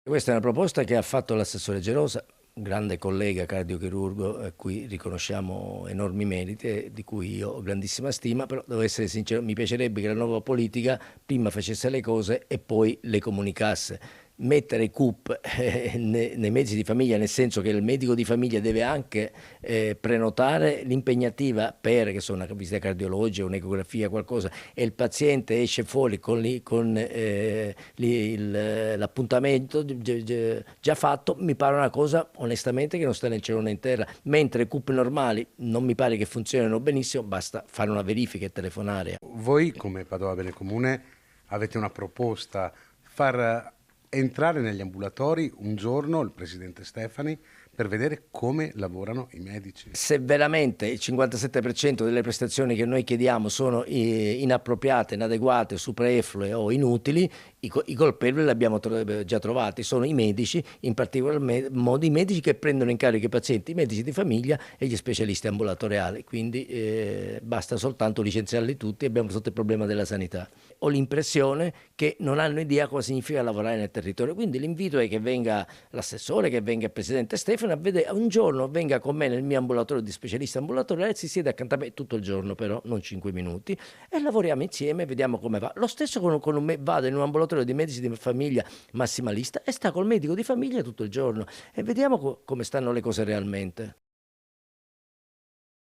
Questa è una proposta che ha fatto l'assessore Gerosa, grande collega cardiochirurgo a cui riconosciamo enormi meriti e di cui io ho grandissima stima, però devo essere sincero, mi piacerebbe che la nuova politica prima facesse le cose e poi le comunicasse. Mettere CUP nei mezzi di famiglia, nel senso che il medico di famiglia deve anche prenotare l'impegnativa per, che sono una visita cardiologica, un'ecografia, qualcosa, e il paziente esce fuori con l'appuntamento già fatto, mi pare una cosa onestamente che non sta né in cielo né in terra, mentre CUP normali non mi pare che funzionino benissimo, basta fare una verifica e telefonare. Voi come Padova Bene Comune avete una proposta, far entrare negli ambulatori un giorno il presidente Stefani per vedere come lavorano i medici. Se veramente il 57% delle prestazioni che noi chiediamo sono inappropriate, inadeguate, superflue o inutili, i colpevoli li abbiamo già trovati, sono i medici, in particolar modo i medici che prendono in carico i pazienti, i medici di famiglia e gli specialisti ambulatoriali, quindi basta soltanto licenziarli tutti e abbiamo risolto il problema della sanità. Ho l'impressione che non hanno idea cosa significa lavorare nel territorio, quindi l'invito è che venga l'assessore, che venga il presidente Stefano a vedere, un giorno venga con me nel mio ambulatorio di specialista ambulatoriale, si siede accanto a me tutto il giorno però, non 5 minuti, e lavoriamo insieme, vediamo come va. Lo stesso con me, vado in un ambulatorio di medici di famiglia massimalista e sta col medico di famiglia tutto il giorno e vediamo come stanno le cose realmente.